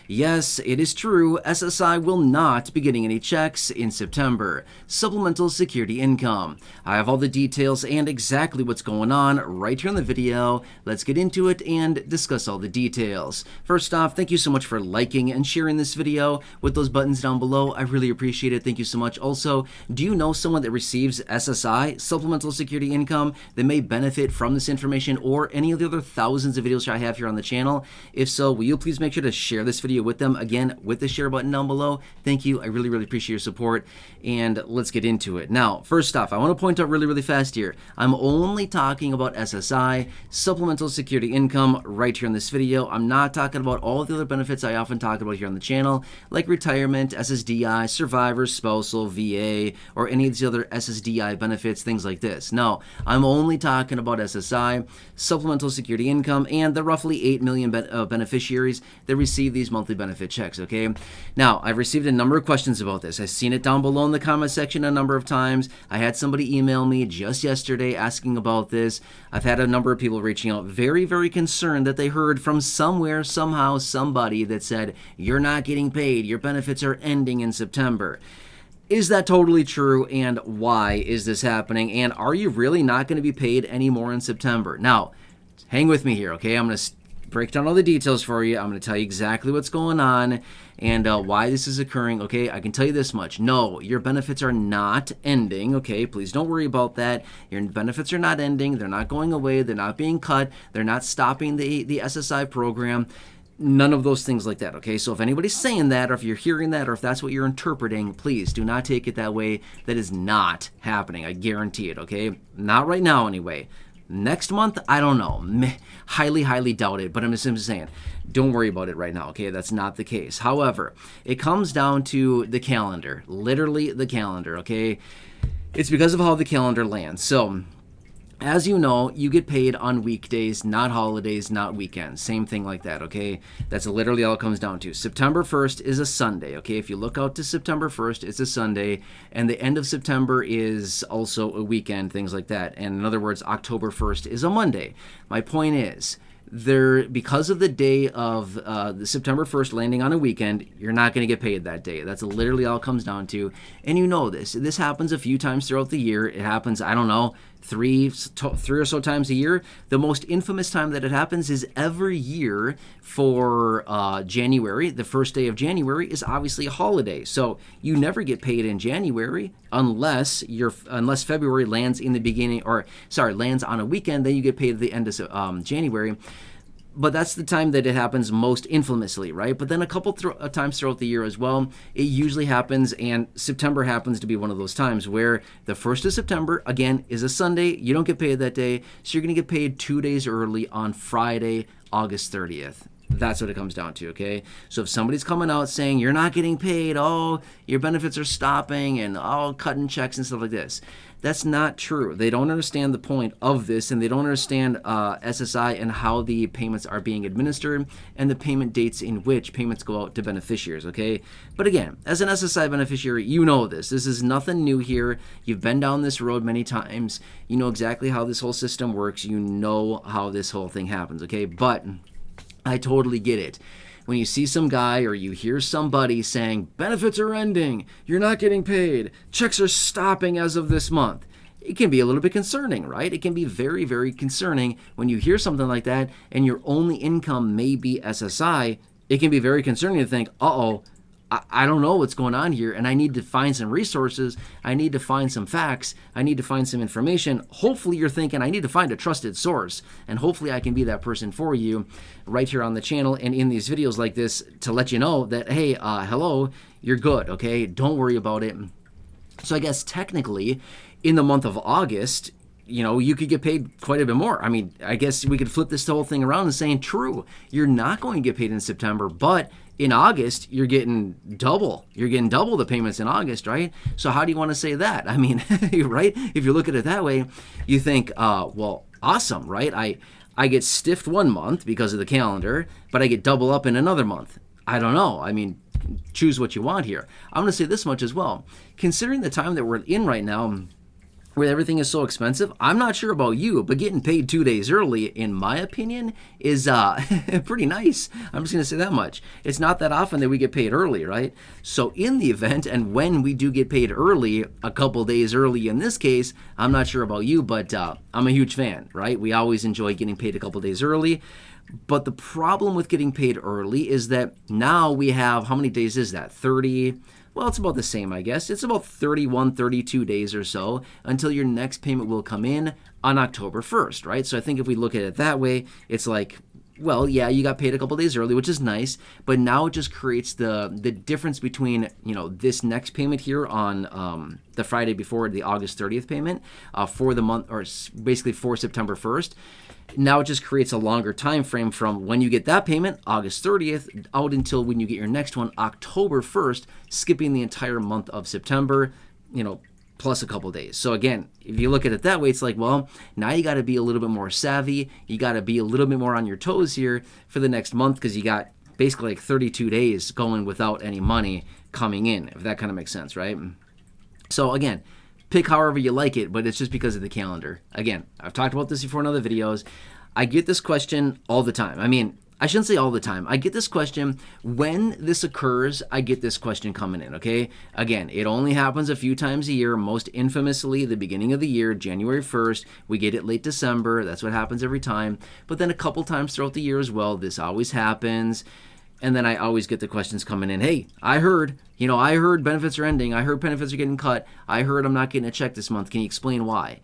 Yes, it is true, SSI will not be getting any checks in September. Supplemental security income. I have all the details and exactly what's going on right here in the video. Let's get into it and discuss all the details. First off, thank you so much for liking and sharing this video with those buttons down below. I really appreciate it. Thank you so much. Also, do you know someone that receives SSI, supplemental security income, that may benefit from this information or any of the other thousands of videos I have here on the channel? If so, will you please make sure to share this video with them, again, with the share button down below. Thank you. I really appreciate your support, and let's get into it. Now, first off, I want to point out really fast here, I'm only talking about SSI, supplemental security income, right here in this video. I'm not talking about all the other benefits I often talk about here on the channel, like retirement, SSDI, survivor, spousal, VA, or any of these other SSDI benefits, things like this. No, I'm only talking about SSI, supplemental security income, and the roughly 8 million beneficiaries that receive these monthly benefit checks, okay? Now, I've received a number of questions about this. I've seen it down below in the comment section a number of times. I had somebody email me just yesterday asking about this. I've had a number of people reaching out very concerned that they heard from somewhere, somehow, somebody that said, you're not getting paid, your benefits are ending in September. Is that totally true, and why is this happening? And are you really not going to be paid anymore in September? Now, hang with me here, okay? I'm going to break down all the details for you. I'm going to tell you exactly what's going on and why this is occurring, okay? I can tell you this much. No, your benefits are not ending, okay? Please don't worry about that. Your benefits are not ending. They're not going away. They're not being cut. They're not stopping the SSI program. None of those things like that, okay? So if anybody's saying that, or if you're hearing that, or if that's what you're interpreting, please do not take it that way. That is not happening. I guarantee it, okay? Not right now anyway. Next month, I don't know. Highly doubt it, but I'm just saying, don't worry about it right now, okay? That's not the case. However, it comes down to the calendar, literally the calendar, okay? It's because of how the calendar lands. So, as you know, you get paid on weekdays, not holidays, not weekends. Same thing like that, okay? That's literally all it comes down to. September 1st is a Sunday, okay? If you look out to September 1st, it's a Sunday, and the end of September is also a weekend, things like that. And in other words, October 1st is a Monday. My point is, because of the day of the September 1st landing on a weekend, you're not going to get paid that day. That's literally all it comes down to. And you know this. This happens a few times throughout the year. It happens, I don't know, three or so times a year. The most infamous time that it happens is every year for January. The first day of January is obviously a holiday. So you never get paid in January unless February lands in the beginning, lands on a weekend, then you get paid at the end of January. But that's the time that it happens most infamously, right? But then a couple times throughout the year as well, it usually happens, and September happens to be one of those times where the 1st of September, again, is a Sunday. You don't get paid that day, so you're going to get paid 2 days early on Friday, August 30th. That's what it comes down to, okay? So if somebody's coming out saying, you're not getting paid, oh, your benefits are stopping, and oh, cutting checks and stuff like this, that's not true. They don't understand the point of this, and they don't understand SSI and how the payments are being administered and the payment dates in which payments go out to beneficiaries, okay? But again, as an SSI beneficiary, you know this. This is nothing new here. You've been down this road many times. You know exactly how this whole system works. You know how this whole thing happens, okay? But I totally get it. When you see some guy or you hear somebody saying, benefits are ending, you're not getting paid, checks are stopping as of this month, it can be a little bit concerning, right? It can be very concerning when you hear something like that and your only income may be SSI. It can be very concerning to think, uh-oh, I don't know what's going on here, and I need to find some resources. I need to find some facts. I need to find some information. Hopefully you're thinking, I need to find a trusted source, and hopefully I can be that person for you right here on the channel and in these videos like this to let you know that, hey, hello, you're good, okay? Don't worry about it. So I guess technically in the month of August, you know, you could get paid quite a bit more. I mean, I guess we could flip this whole thing around and saying, true, you're not going to get paid in September, but in August, you're getting double. You're getting double the payments in August, right? So how do you want to say that? I mean, right? If you look at it that way, you think, well, awesome, right? I get stiffed one month because of the calendar, but I get double up in another month. I don't know. I mean, choose what you want here. I'm going to say this much as well. Considering the time that we're in right now, where everything is so expensive. I'm not sure about you, but getting paid 2 days early, in my opinion, is pretty nice. I'm just going to say that much. It's not that often that we get paid early, right? So in the event and when we do get paid early, a couple days early in this case, I'm not sure about you, but I'm a huge fan, right? We always enjoy getting paid a couple days early. But the problem with getting paid early is that now we have, how many days is that? 30. Well, it's about the same, I guess. It's about 31, 32 days or so until your next payment will come in on October 1st, right? So I think if we look at it that way, it's like, well, yeah, you got paid a couple days early, which is nice, but now it just creates the difference between, this next payment here on the Friday before the August 30th payment for the month, or basically for September 1st. Now it just creates a longer time frame from when you get that payment, August 30th, out until when you get your next one, October 1st, skipping the entire month of September, plus a couple days. So again, if you look at it that way, it's like, well, now you got to be a little bit more savvy. You got to be a little bit more on your toes here for the next month, because you got basically like 32 days going without any money coming in, if that kind of makes sense, right? So again, pick however you like it, but it's just because of the calendar. Again, I've talked about this before in other videos. I get this question all the time. I mean, I shouldn't say all the time. I get this question. When this occurs, I get this question coming in, okay? Again, it only happens a few times a year, most infamously the beginning of the year, January 1st. We get it late December. That's what happens every time. But then a couple times throughout the year as well, this always happens. And then I always get the questions coming in. Hey, I heard benefits are ending. I heard benefits are getting cut. I heard I'm not getting a check this month. Can you explain why?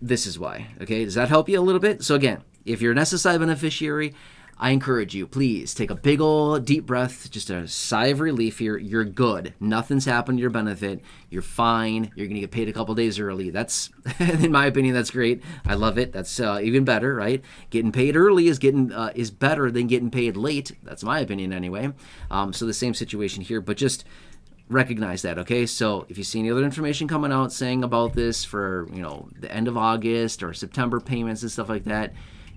This is why. Okay, does that help you a little bit? So again, if you're an SSI beneficiary, I encourage you, please take a big old deep breath, just a sigh of relief here. You're good. Nothing's happened to your benefit. You're fine. You're going to get paid a couple days early. That's, in my opinion, that's great. I love it. That's even better, right? Getting paid early is better than getting paid late. That's my opinion anyway. So the same situation here, but just recognize that, okay? So if you see any other information coming out saying about this for, the end of August or September payments and stuff like that,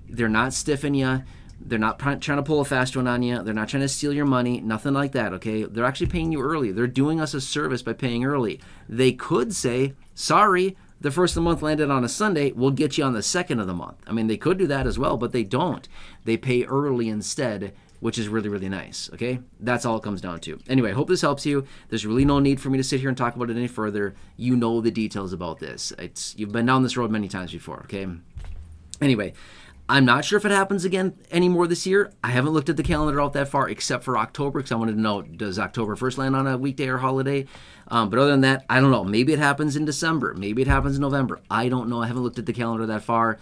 they're not stiffing you. They're not trying to pull a fast one on you. They're not trying to steal your money. Nothing like that, okay? They're actually paying you early. They're doing us a service by paying early. They could say, sorry, the first of the month landed on a Sunday. We'll get you on the second of the month. I mean, they could do that as well, but they don't. They pay early instead, which is really, really nice, okay? That's all it comes down to. Anyway, I hope this helps you. There's really no need for me to sit here and talk about it any further. You know the details about this. You've been down this road many times before, okay? Anyway, I'm not sure if it happens again anymore this year. I haven't looked at the calendar out that far except for October, because I wanted to know, does October 1st land on a weekday or holiday? But other than that, I don't know. Maybe it happens in December. Maybe it happens in November. I don't know. I haven't looked at the calendar that far.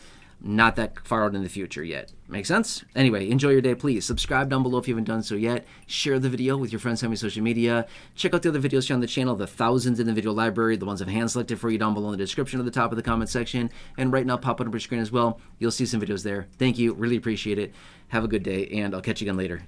Not that far out in the future yet. Make sense? Anyway, enjoy your day. Please subscribe down below if you haven't done so yet. Share the video with your friends on social media. Check out the other videos here on the channel, the thousands in the video library, the ones I've hand selected for you down below in the description at the top of the comment section. And right now, pop up on your screen as well. You'll see some videos there. Thank you. Really appreciate it. Have a good day, and I'll catch you again later.